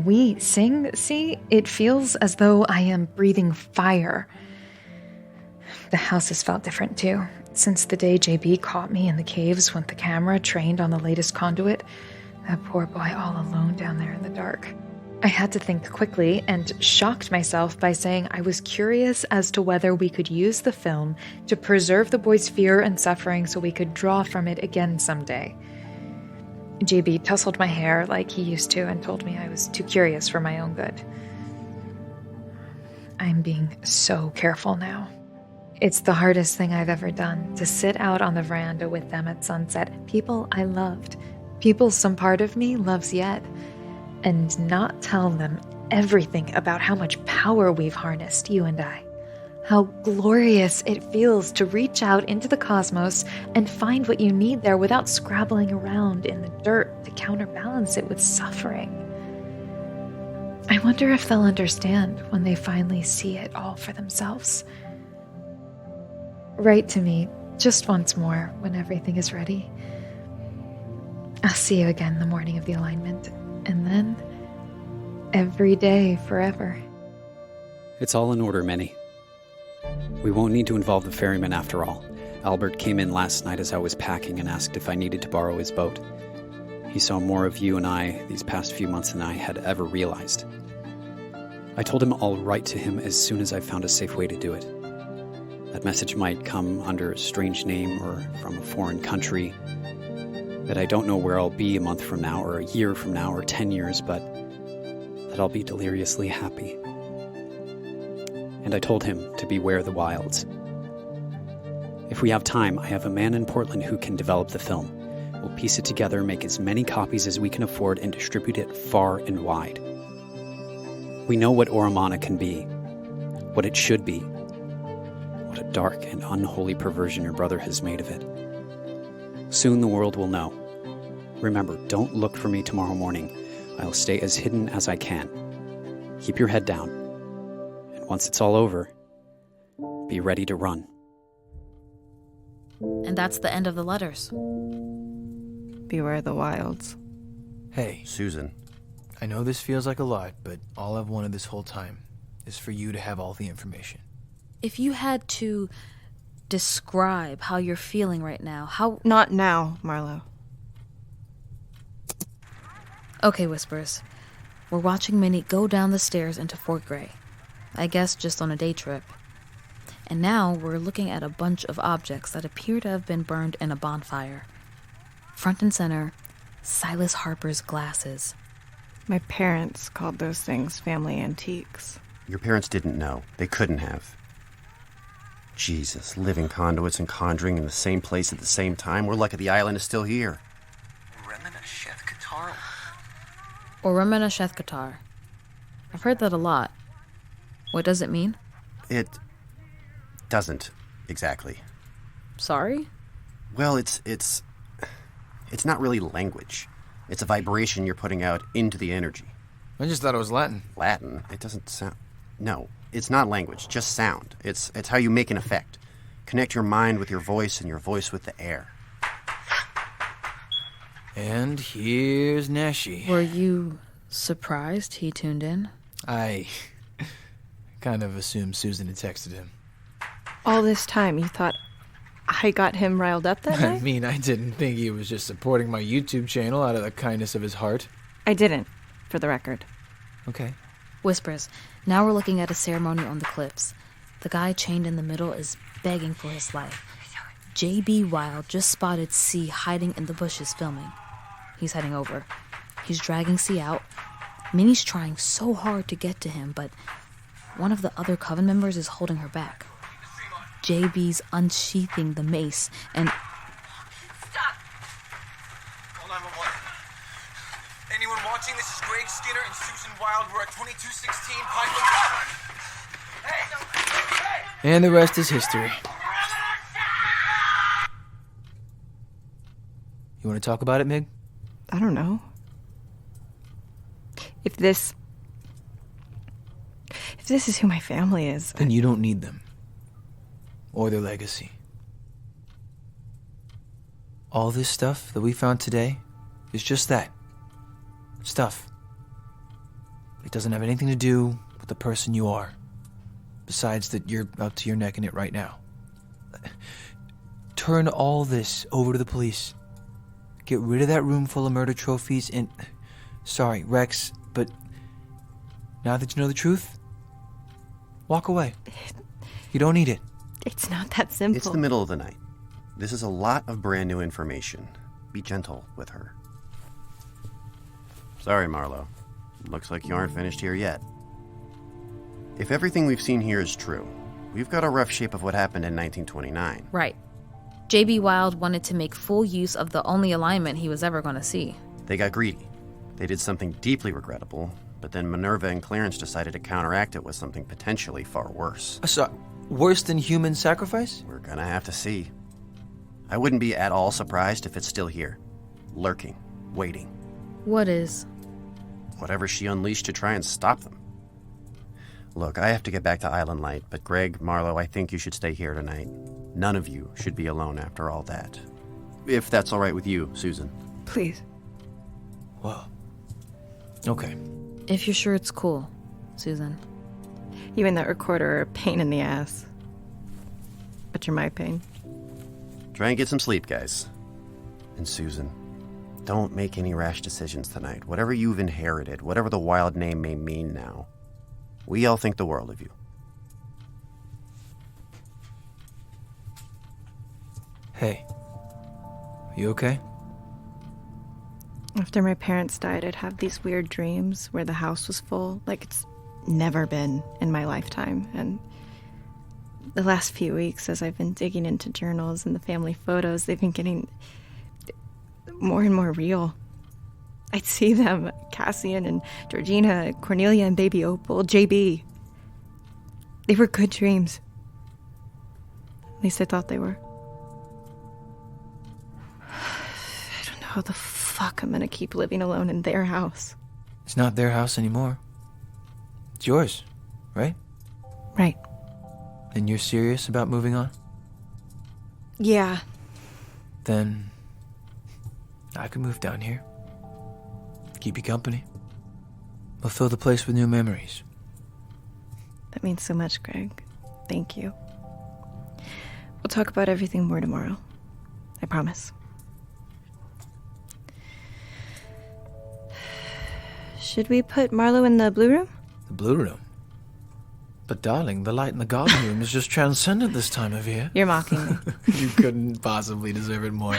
we sing, see, it feels as though I am breathing fire. The house has felt different too. Since the day JB caught me in the caves with the camera trained on the latest conduit, that poor boy all alone down there in the dark. I had to think quickly and shocked myself by saying I was curious as to whether we could use the film to preserve the boy's fear and suffering so we could draw from it again someday. JB tousled my hair like he used to and told me I was too curious for my own good. I'm being so careful now. It's the hardest thing I've ever done, to sit out on the veranda with them at sunset, people I loved, people some part of me loves yet, and not tell them everything about how much power we've harnessed, you and I. How glorious it feels to reach out into the cosmos and find what you need there without scrabbling around in the dirt to counterbalance it with suffering. I wonder if they'll understand when they finally see it all for themselves. Write to me just once more when everything is ready. I'll see you again the morning of the alignment, and then every day forever. It's all in order, Minnie. We won't need to involve the ferryman after all. Albert came in last night as I was packing and asked if I needed to borrow his boat. He saw more of you and I these past few months than I had ever realized. I told him I'll write to him as soon as I found a safe way to do it. That message might come under a strange name or from a foreign country. That I don't know where I'll be a month from now or a year from now or 10 years, but that I'll be deliriously happy. And I told him to beware the wilds. If we have time, I have a man in Portland who can develop the film. We'll piece it together, make as many copies as we can afford, and distribute it far and wide. We know what Oromana can be, what it should be, what a dark and unholy perversion your brother has made of it. Soon the world will know. Remember, don't look for me tomorrow morning. I'll stay as hidden as I can. Keep your head down. And once it's all over, be ready to run. And that's the end of the letters. Beware the wilds. Hey, Susan. I know this feels like a lot, but all I've wanted this whole time is for you to have all the information. If you had to describe how you're feeling right now, how... Not now, Marlo. Okay, Whispers. We're watching Minnie go down the stairs into Fort Gray. I guess just on a day trip. And now we're looking at a bunch of objects that appear to have been burned in a bonfire. Front and center, Silas Harper's glasses. My parents called those things family antiques. Your parents didn't know. They couldn't have. Jesus, living conduits and conjuring in the same place at the same time. We're lucky the island is still here. Remina Sheth Qatar. Or Remina Sheth Qatar. I've heard that a lot. What does it mean? It doesn't, exactly. Sorry? Well, it's not really language. It's a vibration you're putting out into the energy. I just thought it was Latin. Latin? It doesn't sound... No, it's not language, just sound. It's how you make an effect. Connect your mind with your voice and your voice with the air. And here's Nashi. Were you surprised he tuned in? I kind of assumed Susan had texted him. All this time, you thought I got him riled up that I night? mean, I didn't think he was just supporting my YouTube channel out of the kindness of his heart. I didn't, for the record. Okay. Whispers. Now we're looking at a ceremony on the cliffs. The guy chained in the middle is begging for his life. J.B. Wild just spotted C hiding in the bushes filming. He's heading over. He's dragging C out. Minnie's trying so hard to get to him, but one of the other Coven members is holding her back. JB's unsheathing the mace, and... Stop! Call 911. Anyone watching? This is Greg Skinner and Susan Wild. We're at 2216 Pike. Hey! And the rest is history. You want to talk about it, Mig? I don't know. If this is who my family is... Then you don't need them. Or their legacy. All this stuff that we found today is just that. Stuff. It doesn't have anything to do with the person you are. Besides that you're up to your neck in it right now. Turn all this over to the police. Get rid of that room full of murder trophies and... Sorry, Rex, but... Now that you know the truth, walk away. You don't need it. It's not that simple. It's the middle of the night. This is a lot of brand new information. Be gentle with her. Sorry, Marlo. Looks like you aren't finished here yet. If everything we've seen here is true, we've got a rough shape of what happened in 1929. Right. J.B. Wild wanted to make full use of the only alignment he was ever going to see. They got greedy. They did something deeply regrettable, but then Minerva and Clarence decided to counteract it with something potentially far worse. Worse than human sacrifice? We're gonna have to see. I wouldn't be at all surprised if it's still here. Lurking. Waiting. What is? Whatever she unleashed to try and stop them. Look, I have to get back to Island Light, but Greg, Marlo, I think you should stay here tonight. None of you should be alone after all that. If that's all right with you, Susan. Please. Well, okay. If you're sure it's cool, Susan. You and that recorder are a pain in the ass. But you're my pain. Try and get some sleep, guys. And Susan, don't make any rash decisions tonight. Whatever you've inherited, whatever the Wild name may mean now, we all think the world of you. Hey, you okay? After my parents died, I'd have these weird dreams where the house was full, like it's never been in my lifetime. And the last few weeks, as I've been digging into journals and the family photos, they've been getting more and more real. I'd see them, Cassian and Georgina, Cornelia and baby Opal, JB. They were good dreams. At least I thought they were. I don't know how the fuck I'm gonna keep living alone in their house. It's not their house anymore. It's yours, right? Right. And you're serious about moving on? Yeah. Then I can move down here. Keep you company. We'll fill the place with new memories. That means so much, Greg. Thank you. We'll talk about everything more tomorrow. I promise. Should we put Marlo in the blue room? The blue room? But darling, the light in the garden room is just transcendent this time of year. You're mocking me. You couldn't possibly deserve it more.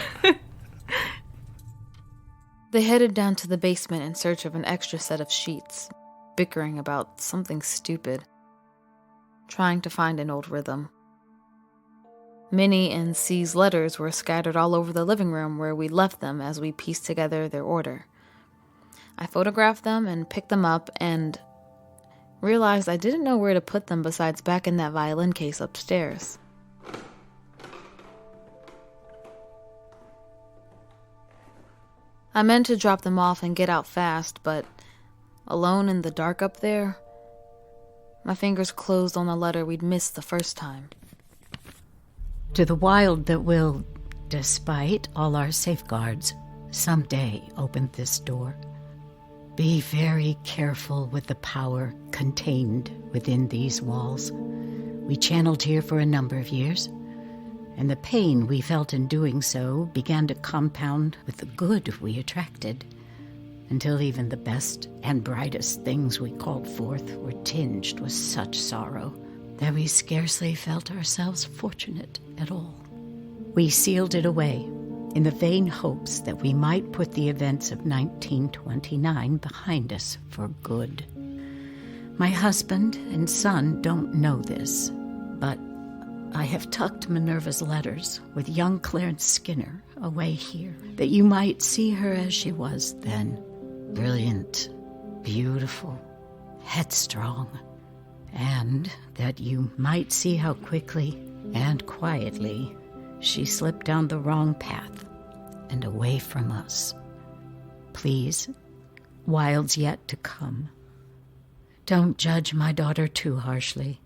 They headed down to the basement in search of an extra set of sheets, bickering about something stupid, trying to find an old rhythm. Minnie and C's letters were scattered all over the living room where we left them as we pieced together their order. I photographed them and picked them up and realized I didn't know where to put them besides back in that violin case upstairs. I meant to drop them off and get out fast, but alone in the dark up there. My fingers closed on the letter we'd missed the first time. To the wild that will, despite all our safeguards, someday open this door. Be very careful with the power contained within these walls. We channeled here for a number of years, and the pain we felt in doing so began to compound with the good we attracted, until even the best and brightest things we called forth were tinged with such sorrow that we scarcely felt ourselves fortunate at all. We sealed it away in the vain hopes that we might put the events of 1929 behind us for good. My husband and son don't know this, but I have tucked Minerva's letters with young Clarence Skinner away here, that you might see her as she was then. Brilliant, beautiful, headstrong, and that you might see how quickly and quietly she slipped down the wrong path and away from us. Please, wilds yet to come, don't judge my daughter too harshly.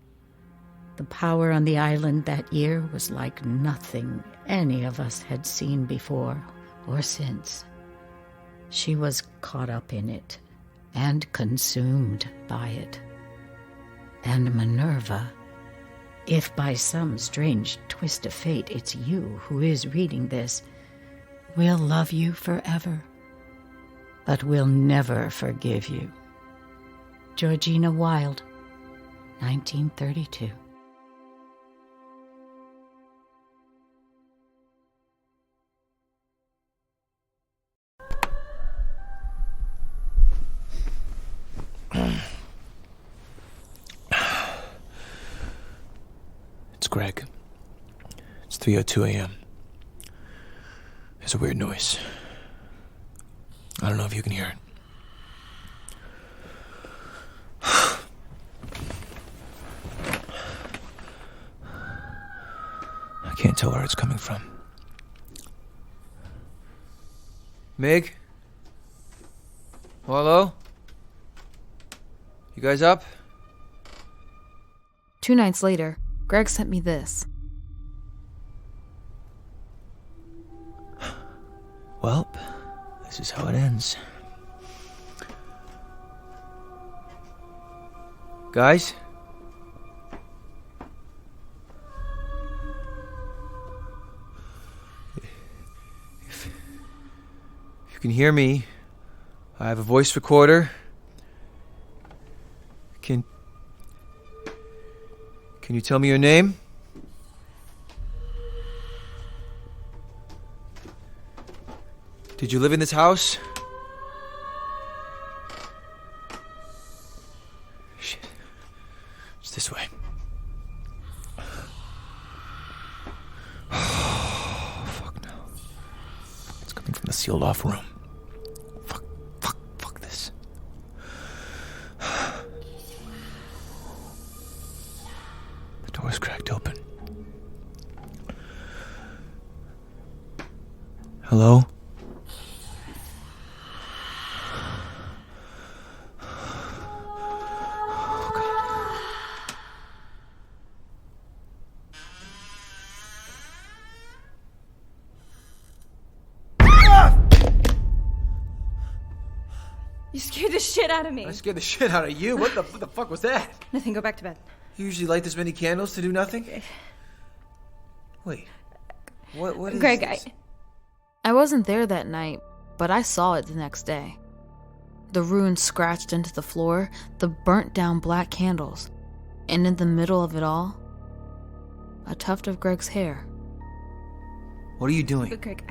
The power on the island that year was like nothing any of us had seen before or since. She was caught up in it and consumed by it. And Minerva, if by some strange twist of fate it's you who is reading this, will love you forever, but will never forgive you. Georgina Wilde, 1932. It's Greg. It's 3:02 a.m. There's a weird noise. I don't know if you can hear it. I can't tell where it's coming from. Mig? Hello? You guys up? 2 nights later, Greg sent me this. Well, this is how it ends. Guys? If you can hear me, I have a voice recorder. Can you tell me your name? Did you live in this house? Shit. It's this way. Oh, fuck no. It's coming from the sealed off room. Fuck this. The door's cracked open. Hello? You scared the shit out of me. I scared the shit out of you? What the fuck was that? Nothing, go back to bed. You usually light this many candles to do nothing? Wait. What is Greg, this? I wasn't there that night, but I saw it the next day. The runes scratched into the floor, the burnt down black candles, and in the middle of it all, a tuft of Greg's hair. What are you doing? Greg,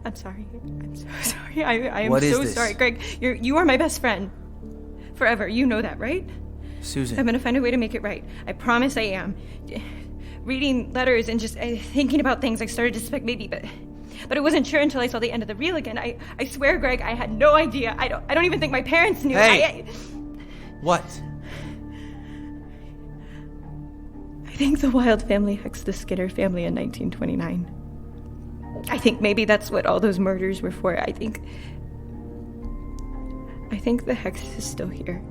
I'm sorry. I'm so sorry. I am What is so this? sorry. Greg, you are my best friend. Forever. You know that, right? Susan. I'm gonna find a way to make it right. I promise I am. Reading letters and just thinking about things, I started to suspect maybe, but I wasn't sure until I saw the end of the reel again. I swear, Greg, I had no idea. I don't even think my parents knew. Hey! What? I think the Wilde family hexed the Skinner family in 1929. I think maybe that's what all those murders were for. I think I think the hex is still here.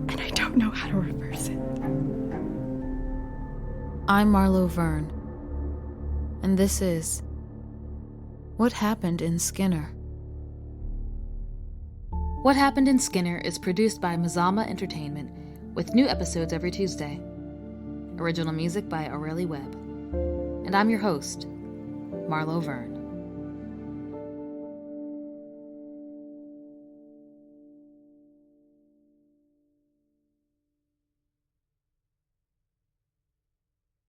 And I don't know how to reverse it. I'm Marlo Verne, and this is What Happened in Skinner. What Happened in Skinner is produced by Mazama Entertainment, with new episodes every Tuesday. Original music by Aurelie Webb. And I'm your host, Marlo Verne.